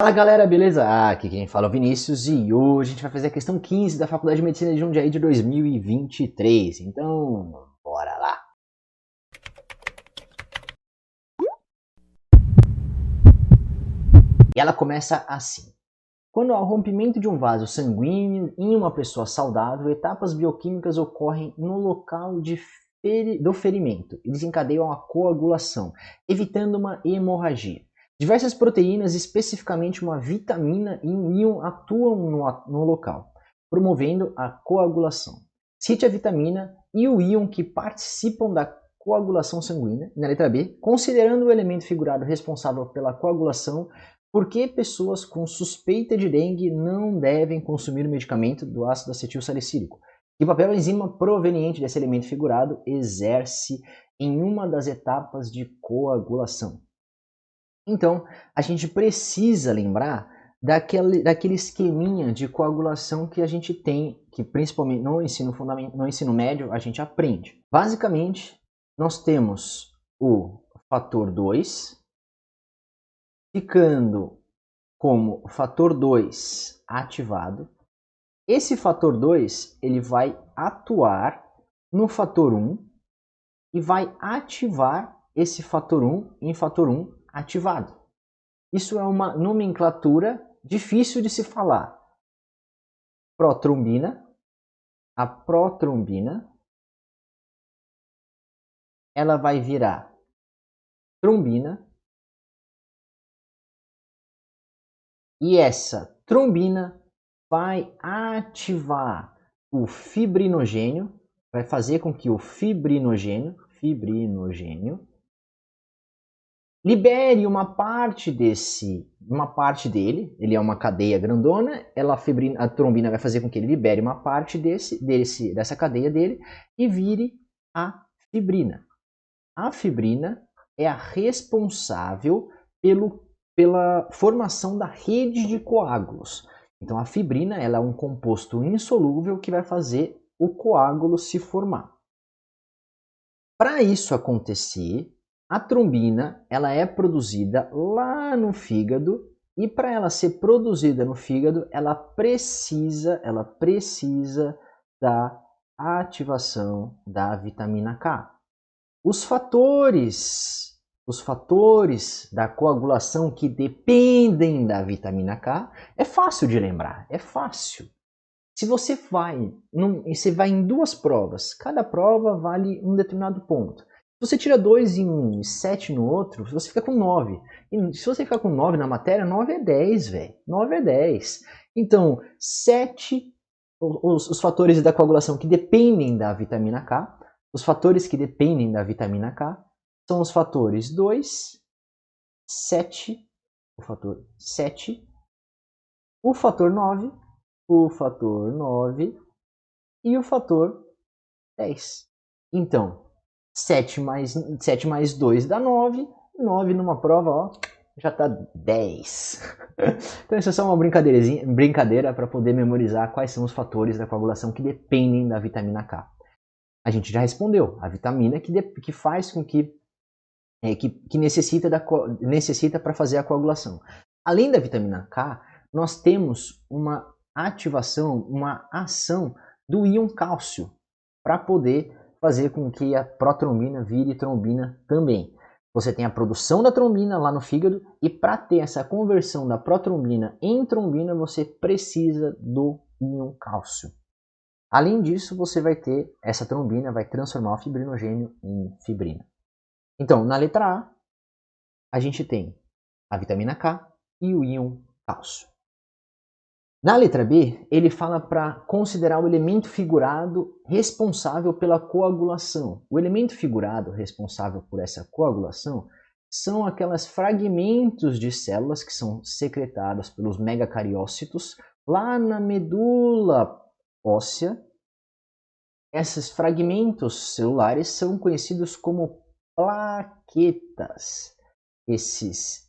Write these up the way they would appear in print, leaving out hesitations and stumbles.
Fala galera, beleza? Aqui quem fala é o Vinícius e hoje a gente vai fazer a questão 15 da Faculdade de Medicina de Jundiaí de 2023. Então, bora lá! E ela começa assim. Quando há o rompimento de um vaso sanguíneo em uma pessoa saudável, etapas bioquímicas ocorrem no local do ferimento e desencadeiam a coagulação, evitando uma hemorragia. Diversas proteínas, especificamente uma vitamina e um íon, atuam no local, promovendo a coagulação. Cite a vitamina e o íon que participam da coagulação sanguínea, na letra B, considerando o elemento figurado responsável pela coagulação. Por que pessoas com suspeita de dengue não devem consumir o medicamento do ácido acetil salicílico? Que papel a enzima proveniente desse elemento figurado exerce em uma das etapas de coagulação? Então, a gente precisa lembrar daquele esqueminha de coagulação que a gente tem, que principalmente no ensino fundamental, no ensino médio a gente aprende. Basicamente, nós temos o fator 2, ficando como fator 2 ativado. Esse fator 2 ele vai atuar no fator 1 e vai ativar esse fator 1 em fator 1 ativado. Isso é uma nomenclatura difícil de se falar. Protrombina, a protrombina, ela vai virar trombina, e essa trombina vai ativar o fibrinogênio, vai fazer com que o fibrinogênio libere uma parte dele, ele é uma cadeia grandona, a trombina vai fazer com que ele libere uma parte dessa cadeia dele e vire a fibrina. A fibrina é a responsável pela formação da rede de coágulos. Então a fibrina ela é um composto insolúvel que vai fazer o coágulo se formar. Para isso acontecer, a trombina ela é produzida lá no fígado, e para ela ser produzida no fígado, ela precisa da ativação da vitamina K. Os fatores da coagulação que dependem da vitamina K é fácil de lembrar, é fácil. Se você vai em duas provas, cada prova vale um determinado ponto. Se você tira 2 em um e 7 no outro, você fica com 9. E se você ficar com 9 na matéria, 9 é 10, velho. 9 é 10. Então, 7, os fatores da coagulação que dependem da vitamina K, os fatores que dependem da vitamina K são os fatores 2, 7, o fator 7, o fator 9, e o fator 10. Então, 7 mais 2 dá 9. 9 numa prova, ó, já tá 10. Então isso é só uma brincadeira para poder memorizar quais são os fatores da coagulação que dependem da vitamina K. A gente já respondeu, a vitamina que faz com que necessita para fazer a coagulação. Além da vitamina K, nós temos uma ativação, uma ação do íon cálcio para poder fazer com que a protrombina vire trombina também. Você tem a produção da trombina lá no fígado, e para ter essa conversão da protrombina em trombina, você precisa do íon cálcio. Além disso, você vai ter essa trombina, vai transformar o fibrinogênio em fibrina. Então, na letra a gente tem a vitamina K e o íon cálcio. Na letra B, ele fala para considerar o elemento figurado responsável pela coagulação. O elemento figurado responsável por essa coagulação são aqueles fragmentos de células que são secretadas pelos megacariócitos lá na medula óssea. Esses fragmentos celulares são conhecidos como plaquetas. Esses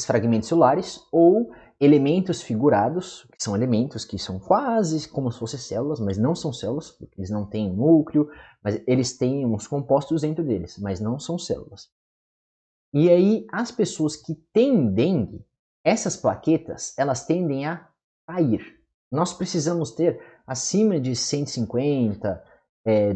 fragmentos celulares ou elementos figurados, que são elementos que são quase como se fossem células, mas não são células, porque eles não têm núcleo, mas eles têm uns compostos dentro deles, mas não são células. E aí, as pessoas que têm dengue, essas plaquetas, elas tendem a cair. Nós precisamos ter acima de 150,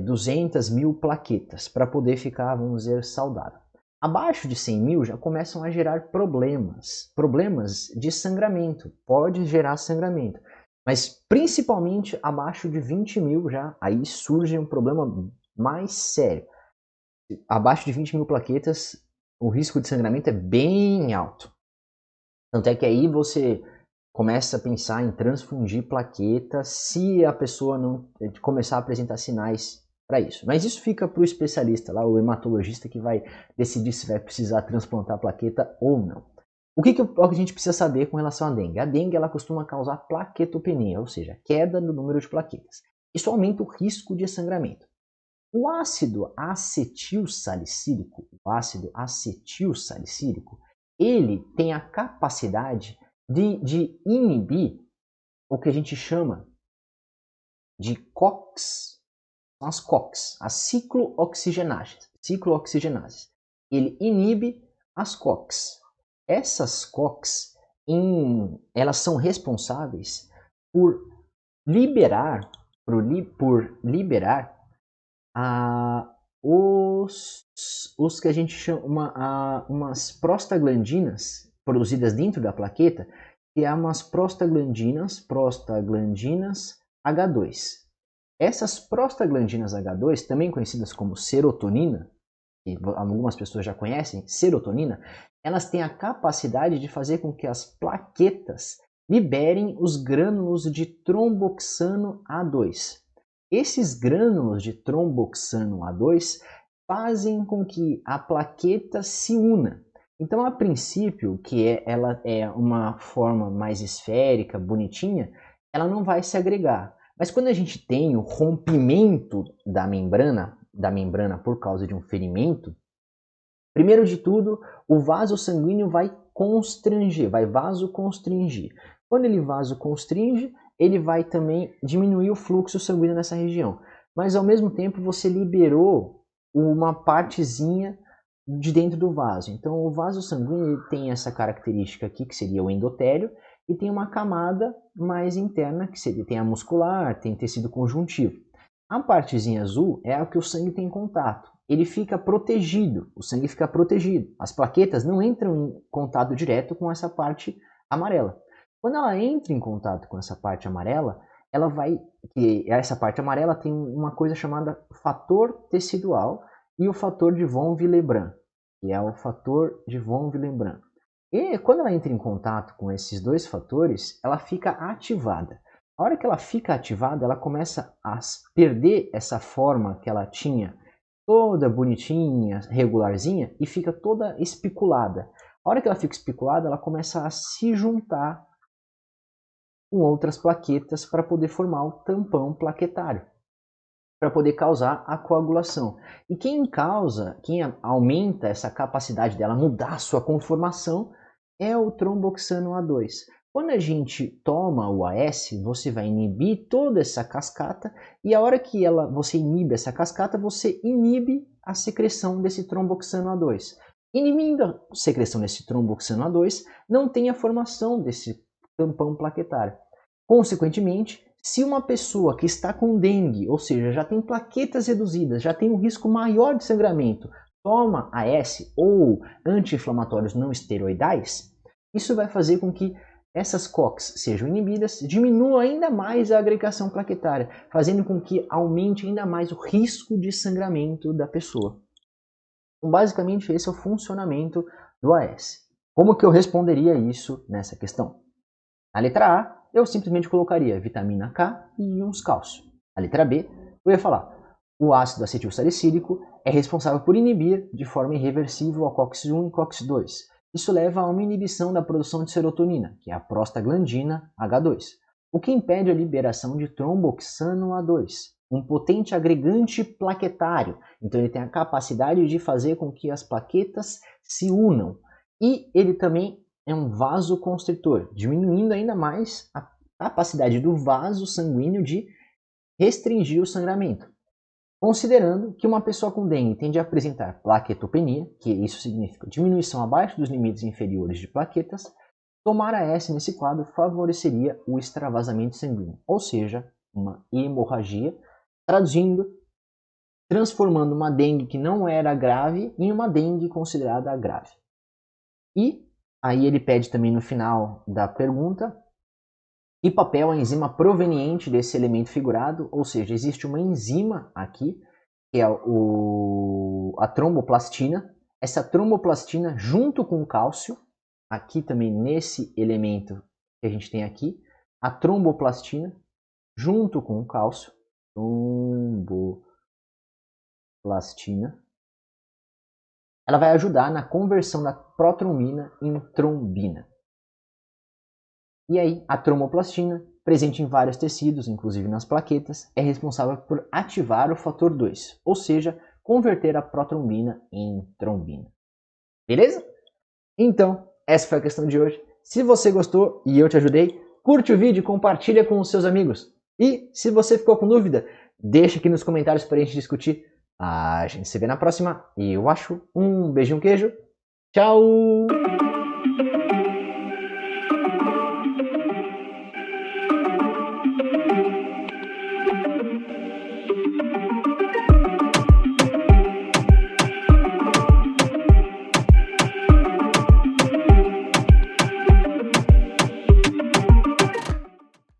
200 mil plaquetas para poder ficar, vamos dizer, saudável. Abaixo de 100 mil já começam a gerar problemas de sangramento, pode gerar sangramento, mas principalmente abaixo de 20 mil já, aí surge um problema mais sério. Abaixo de 20 mil plaquetas, o risco de sangramento é bem alto. Tanto é que aí você começa a pensar em transfundir plaquetas se a pessoa não começar a apresentar sinais para isso. Mas isso fica para o especialista lá, o hematologista, que vai decidir se vai precisar transplantar plaqueta ou não. O que a gente precisa saber com relação à dengue? A dengue ela costuma causar plaquetopenia, ou seja, queda no número de plaquetas. Isso aumenta o risco de sangramento. O ácido acetilsalicílico, ele tem a capacidade de inibir o que a gente chama de COX, as COX, as ciclooxigenases. Ele inibe as COX. Essas COX, elas são responsáveis por liberar os que a gente chama umas prostaglandinas produzidas dentro da plaqueta, que é umas prostaglandinas H2. Essas prostaglandinas H2, também conhecidas como serotonina, que algumas pessoas já conhecem, serotonina, elas têm a capacidade de fazer com que as plaquetas liberem os grânulos de tromboxano A2. Esses grânulos de tromboxano A2 fazem com que a plaqueta se una. Então, a princípio, ela é uma forma mais esférica, bonitinha, ela não vai se agregar. Mas quando a gente tem o rompimento da membrana por causa de um ferimento, primeiro de tudo, o vaso sanguíneo vai vasoconstringir. Quando ele vasoconstringe, ele vai também diminuir o fluxo sanguíneo nessa região. Mas ao mesmo tempo você liberou uma partezinha de dentro do vaso. Então o vaso sanguíneo tem essa característica aqui, que seria o endotélio, e tem uma camada mais interna, que tem a muscular, tem tecido conjuntivo. A partezinha azul é a que o sangue tem contato. Ele fica protegido, o sangue fica protegido. As plaquetas não entram em contato direto com essa parte amarela. Quando ela entra em contato com essa parte amarela, essa parte amarela tem uma coisa chamada fator tecidual e o fator de von Willebrand, que é o fator de von Willebrand. E quando ela entra em contato com esses dois fatores, ela fica ativada. A hora que ela fica ativada, ela começa a perder essa forma que ela tinha, toda bonitinha, regularzinha, e fica toda especulada. A hora que ela fica especulada, ela começa a se juntar com outras plaquetas para poder formar o tampão plaquetário, para poder causar a coagulação. E quem aumenta essa capacidade dela mudar a sua conformação é o tromboxano A2. Quando a gente toma o AS, você vai inibir toda essa cascata e a hora que você inibe essa cascata, você inibe a secreção desse tromboxano A2. Inibindo a secreção desse tromboxano A2, não tem a formação desse tampão plaquetário. Consequentemente, se uma pessoa que está com dengue, ou seja, já tem plaquetas reduzidas, já tem um risco maior de sangramento, toma AS ou anti-inflamatórios não esteroidais, isso vai fazer com que essas COX sejam inibidas, diminua ainda mais a agregação plaquetária, fazendo com que aumente ainda mais o risco de sangramento da pessoa. Então, basicamente, esse é o funcionamento do AS. Como que eu responderia isso nessa questão? Na letra A, eu simplesmente colocaria vitamina K e íons cálcio. Na letra B, eu ia falar, o ácido acetilsalicílico é responsável por inibir de forma irreversível a COX-1 e COX-2. Isso leva a uma inibição da produção de serotonina, que é a prostaglandina H2, o que impede a liberação de tromboxano A2, um potente agregante plaquetário. Então ele tem a capacidade de fazer com que as plaquetas se unam. E ele também é um vasoconstritor, diminuindo ainda mais a capacidade do vaso sanguíneo de restringir o sangramento. Considerando que uma pessoa com dengue tende a apresentar plaquetopenia, que isso significa diminuição abaixo dos limites inferiores de plaquetas, Tomar AS nesse quadro favoreceria o extravasamento sanguíneo, ou seja, uma hemorragia, transformando uma dengue que não era grave em uma dengue considerada grave. E aí ele pede também no final da pergunta que papel a enzima proveniente desse elemento figurado, ou seja, existe uma enzima aqui, que é a tromboplastina. Essa tromboplastina junto com o cálcio, aqui também nesse elemento que a gente tem aqui, a tromboplastina junto com o cálcio, tromboplastina, ela vai ajudar na conversão da protrombina em trombina. E aí, a tromboplastina, presente em vários tecidos, inclusive nas plaquetas, é responsável por ativar o fator 2, ou seja, converter a protrombina em trombina. Beleza? Então, essa foi a questão de hoje. Se você gostou e eu te ajudei, curte o vídeo e compartilha com os seus amigos. E se você ficou com dúvida, deixa aqui nos comentários para a gente discutir. A gente se vê na próxima e eu acho um beijo e um queijo. Tchau!